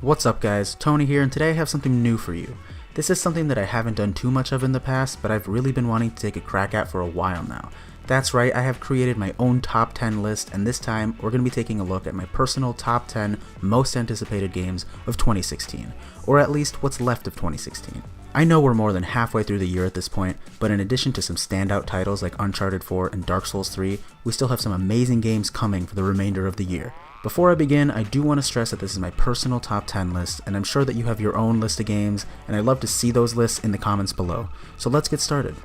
What's up guys, Tony here, and today I have something new for you. This is something that I haven't done too much of in the past, but I've really been wanting to take a crack at for a while now. That's right, I have created my own top 10 list, and this time we're going to be taking a look at my personal top 10 most anticipated games of 2016, or at least what's left of 2016. I know we're more than halfway through the year at this point, but in addition to some standout titles like Uncharted 4 and Dark Souls 3, we still have some amazing games coming for the remainder of the year. Before I begin, I do want to stress that this is my personal top 10 list, and I'm sure that you have your own list of games, and I'd love to see those lists in the comments below. So let's get started.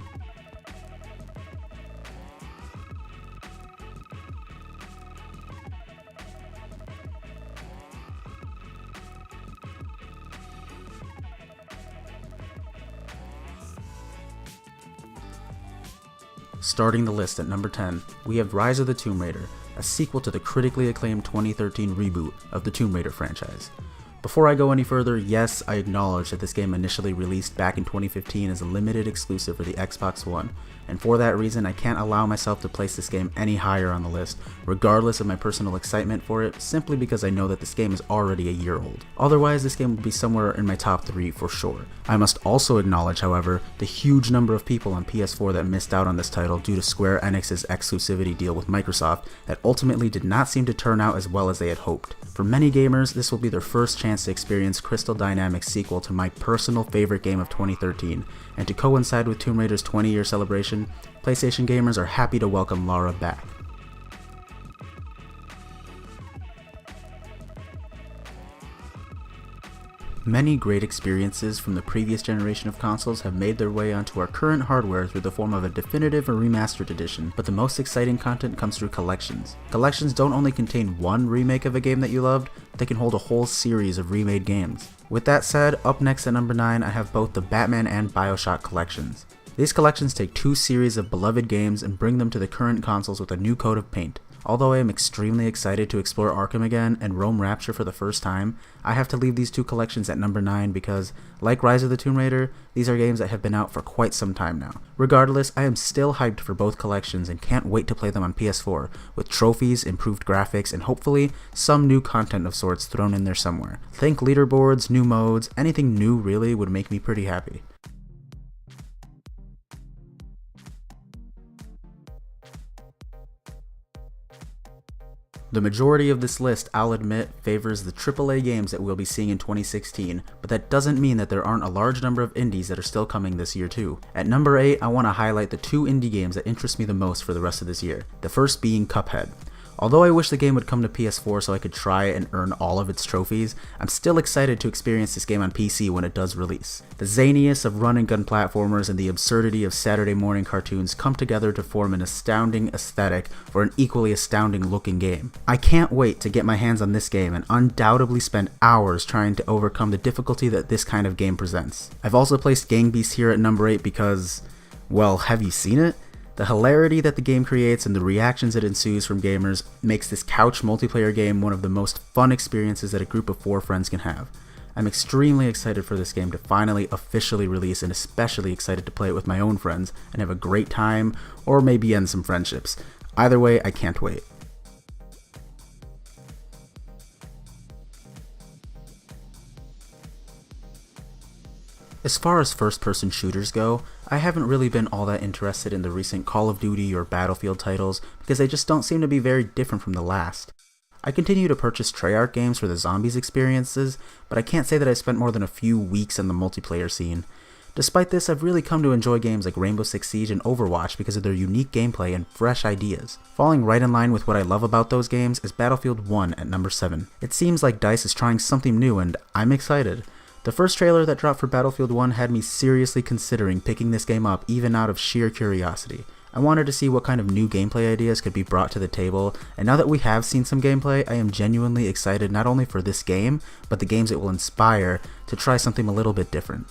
Starting the list at number 10, we have Rise of the Tomb Raider, a sequel to the critically acclaimed 2013 reboot of the Tomb Raider franchise. Before I go any further, yes, I acknowledge that this game initially released back in 2015 as a limited exclusive for the Xbox One, and for that reason I can't allow myself to place this game any higher on the list, regardless of my personal excitement for it, simply because I know that this game is already a year old. Otherwise, this game would be somewhere in my top 3 for sure. I must also acknowledge, however, the huge number of people on PS4 that missed out on this title due to Square Enix's exclusivity deal with Microsoft that ultimately did not seem to turn out as well as they had hoped. For many gamers, this will be their first chance to experience Crystal Dynamics' sequel to my personal favorite game of 2013, and to coincide with Tomb Raider's 20-year celebration, PlayStation gamers are happy to welcome Lara back. Many great experiences from the previous generation of consoles have made their way onto our current hardware through the form of a definitive or remastered edition, but the most exciting content comes through collections. Collections don't only contain one remake of a game that you loved, they can hold a whole series of remade games. With that said, up next at number 9 I have both the Batman and BioShock collections. These collections take two series of beloved games and bring them to the current consoles with a new coat of paint. Although I am extremely excited to explore Arkham again and roam Rapture for the first time, I have to leave these two collections at number 9 because, like Rise of the Tomb Raider, these are games that have been out for quite some time now. Regardless, I am still hyped for both collections and can't wait to play them on PS4, with trophies, improved graphics, and hopefully some new content of sorts thrown in there somewhere. Think leaderboards, new modes, anything new really would make me pretty happy. The majority of this list, I'll admit, favors the AAA games that we'll be seeing in 2016, but that doesn't mean that there aren't a large number of indies that are still coming this year too. At number 8, I want to highlight the two indie games that interest me the most for the rest of this year, the first being Cuphead. Although I wish the game would come to PS4 so I could try it and earn all of its trophies, I'm still excited to experience this game on PC when it does release. The zaniness of run and gun platformers and the absurdity of Saturday morning cartoons come together to form an astounding aesthetic for an equally astounding looking game. I can't wait to get my hands on this game and undoubtedly spend hours trying to overcome the difficulty that this kind of game presents. I've also placed Gang Beasts here at number 8 because, well, have you seen it? The hilarity that the game creates and the reactions it ensues from gamers makes this couch multiplayer game one of the most fun experiences that a group of 4 friends can have. I'm extremely excited for this game to finally officially release, and especially excited to play it with my own friends and have a great time, or maybe end some friendships. Either way, I can't wait. As far as first-person shooters go, I haven't really been all that interested in the recent Call of Duty or Battlefield titles because they just don't seem to be very different from the last. I continue to purchase Treyarch games for the zombies experiences, but I can't say that I spent more than a few weeks in the multiplayer scene. Despite this, I've really come to enjoy games like Rainbow Six Siege and Overwatch because of their unique gameplay and fresh ideas. Falling right in line with what I love about those games is Battlefield 1 at number 7. It seems like DICE is trying something new and I'm excited. The first trailer that dropped for Battlefield 1 had me seriously considering picking this game up even out of sheer curiosity. I wanted to see what kind of new gameplay ideas could be brought to the table, and now that we have seen some gameplay, I am genuinely excited not only for this game, but the games it will inspire to try something a little bit different.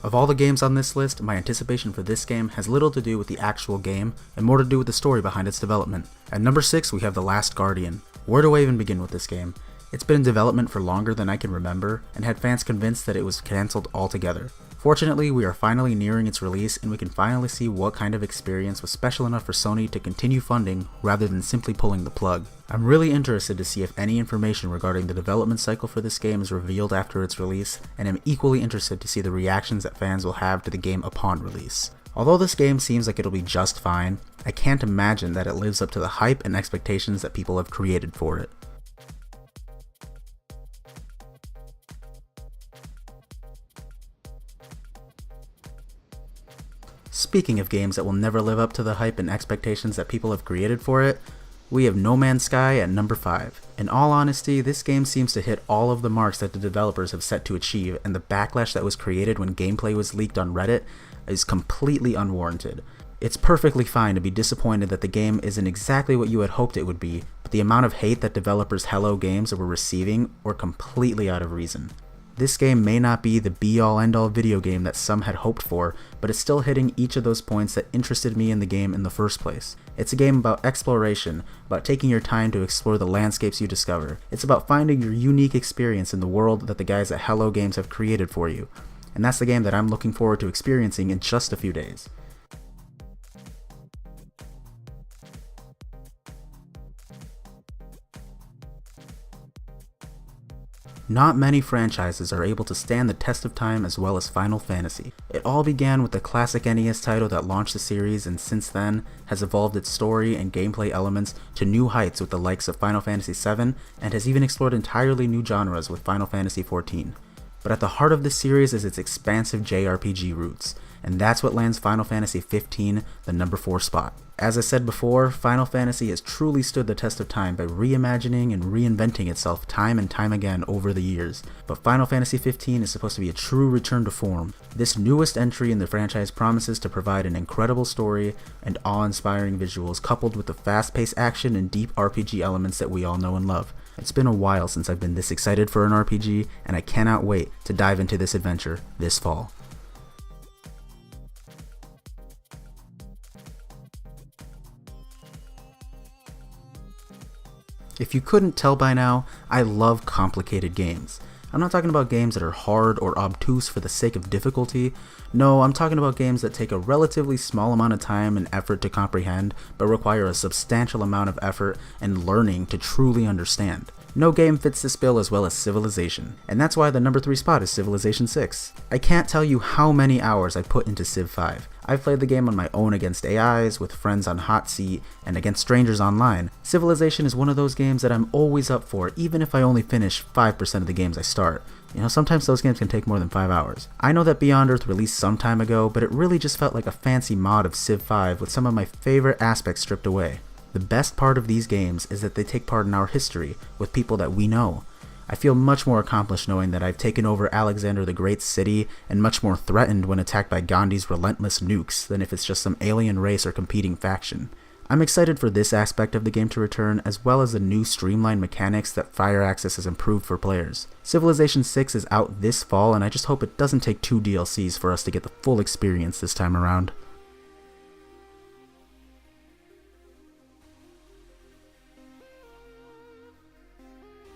Of all the games on this list, my anticipation for this game has little to do with the actual game and more to do with the story behind its development. At number 6 we have The Last Guardian. Where do I even begin with this game? It's been in development for longer than I can remember and had fans convinced that it was cancelled altogether. Fortunately, we are finally nearing its release, and we can finally see what kind of experience was special enough for Sony to continue funding rather than simply pulling the plug. I'm really interested to see if any information regarding the development cycle for this game is revealed after its release, and am equally interested to see the reactions that fans will have to the game upon release. Although this game seems like it'll be just fine, I can't imagine that it lives up to the hype and expectations that people have created for it. Speaking of games that will never live up to the hype and expectations that people have created for it, we have No Man's Sky at number 5. In all honesty, this game seems to hit all of the marks that the developers have set to achieve, and the backlash that was created when gameplay was leaked on Reddit is completely unwarranted. It's perfectly fine to be disappointed that the game isn't exactly what you had hoped it would be, but the amount of hate that developers Hello Games were receiving were completely out of reason. This game may not be the be-all end-all video game that some had hoped for, but it's still hitting each of those points that interested me in the game in the first place. It's a game about exploration, about taking your time to explore the landscapes you discover. It's about finding your unique experience in the world that the guys at Hello Games have created for you. And that's the game that I'm looking forward to experiencing in just a few days. Not many franchises are able to stand the test of time as well as Final Fantasy. It all began with the classic NES title that launched the series, and since then has evolved its story and gameplay elements to new heights with the likes of Final Fantasy VII, and has even explored entirely new genres with Final Fantasy XIV. But at the heart of this series is its expansive JRPG roots, and that's what lands Final Fantasy XV the number 4 spot. As I said before, Final Fantasy has truly stood the test of time by reimagining and reinventing itself time and time again over the years, but Final Fantasy XV is supposed to be a true return to form. This newest entry in the franchise promises to provide an incredible story and awe-inspiring visuals coupled with the fast-paced action and deep RPG elements that we all know and love. It's been a while since I've been this excited for an RPG, and I cannot wait to dive into this adventure this fall. If you couldn't tell by now, I love complicated games. I'm not talking about games that are hard or obtuse for the sake of difficulty. No, I'm talking about games that take a relatively small amount of time and effort to comprehend, but require a substantial amount of effort and learning to truly understand. No game fits this bill as well as Civilization, and that's why the number 3 spot is Civilization 6. I can't tell you how many hours I put into Civ 5. I've played the game on my own against AIs, with friends on Hot Seat, and against strangers online. Civilization is one of those games that I'm always up for, even if I only finish 5% of the games I start. You know, sometimes those games can take more than 5 hours. I know that Beyond Earth released some time ago, but it really just felt like a fancy mod of Civ 5 with some of my favorite aspects stripped away. The best part of these games is that they take part in our history with people that we know. I feel much more accomplished knowing that I've taken over Alexander the Great's city, and much more threatened when attacked by Gandhi's relentless nukes than if it's just some alien race or competing faction. I'm excited for this aspect of the game to return, as well as the new streamlined mechanics that Fire Access has improved for players. Civilization 6 is out this fall, and I just hope it doesn't take 2 DLCs for us to get the full experience this time around.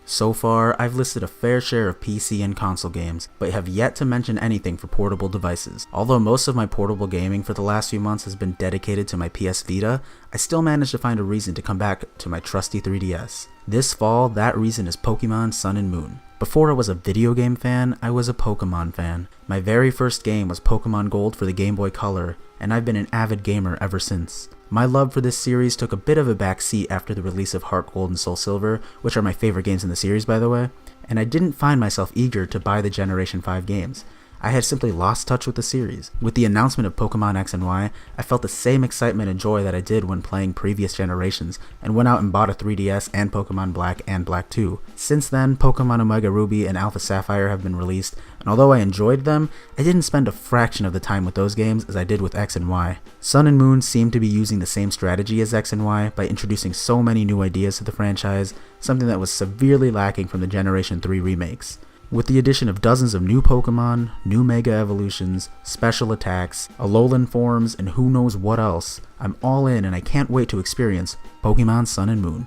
So far, I've listed a fair share of PC and console games, but have yet to mention anything for portable devices. Although most of my portable gaming for the last few months has been dedicated to my PS Vita, I still managed to find a reason to come back to my trusty 3DS. This fall, that reason is Pokemon Sun and Moon. Before I was a video game fan, I was a Pokemon fan. My very first game was Pokemon Gold for the Game Boy Color, and I've been an avid gamer ever since. My love for this series took a bit of a backseat after the release of Heart Gold and Soul Silver, which are my favorite games in the series by the way, and I didn't find myself eager to buy the Generation 5 games. I had simply lost touch with the series. With the announcement of Pokemon X and Y, I felt the same excitement and joy that I did when playing previous generations, and went out and bought a 3DS and Pokemon Black and Black 2. Since then, Pokemon Omega Ruby and Alpha Sapphire have been released, and although I enjoyed them, I didn't spend a fraction of the time with those games as I did with X and Y. Sun and Moon seem to be using the same strategy as X and Y by introducing so many new ideas to the franchise, something that was severely lacking from the Generation 3 remakes. With the addition of dozens of new Pokemon, new Mega Evolutions, special attacks, Alolan forms, and who knows what else, I'm all in and I can't wait to experience Pokemon Sun and Moon.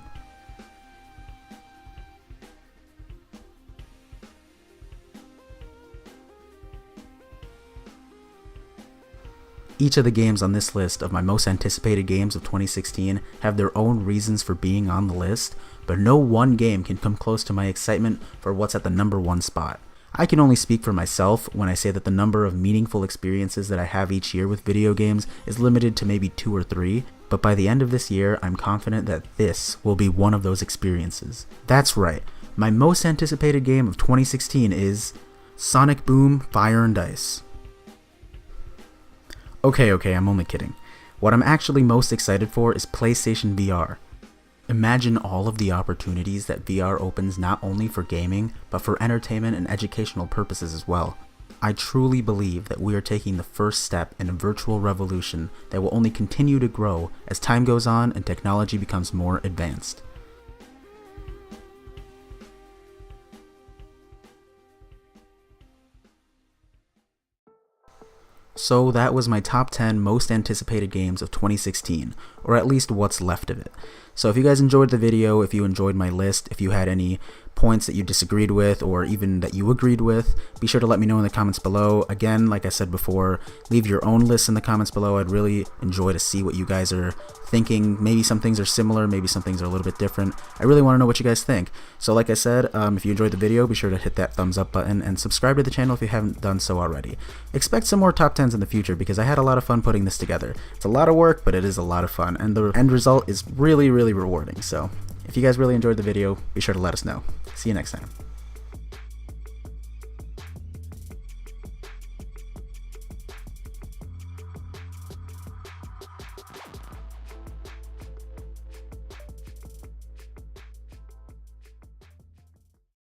Each of the games on this list of my most anticipated games of 2016 have their own reasons for being on the list, but no one game can come close to my excitement for what's at the number 1 spot. I can only speak for myself when I say that the number of meaningful experiences that I have each year with video games is limited to maybe 2 or 3, but by the end of this year, I'm confident that this will be one of those experiences. That's right, my most anticipated game of 2016 is Sonic Boom Fire and Ice. Okay, I'm only kidding. What I'm actually most excited for is PlayStation VR. Imagine all of the opportunities that VR opens not only for gaming, but for entertainment and educational purposes as well. I truly believe that we are taking the first step in a virtual revolution that will only continue to grow as time goes on and technology becomes more advanced. So that was my top 10 most anticipated games of 2016, or at least what's left of it. So if you guys enjoyed the video, if you enjoyed my list, if you had any points that you disagreed with or even that you agreed with, be sure to let me know in the comments below. Again, like I said before, leave your own lists in the comments below. I'd really enjoy to see what you guys are thinking. Maybe some things are similar, maybe some things are a little bit different. I really want to know what you guys think. So like I said, if you enjoyed the video, be sure to hit that thumbs up button and subscribe to the channel if you haven't done so already. Expect some more top 10s in the future because I had a lot of fun putting this together. It's a lot of work, but it is a lot of fun, and the end result is really rewarding. So if you guys really enjoyed the video, be sure to let us know. See you next time.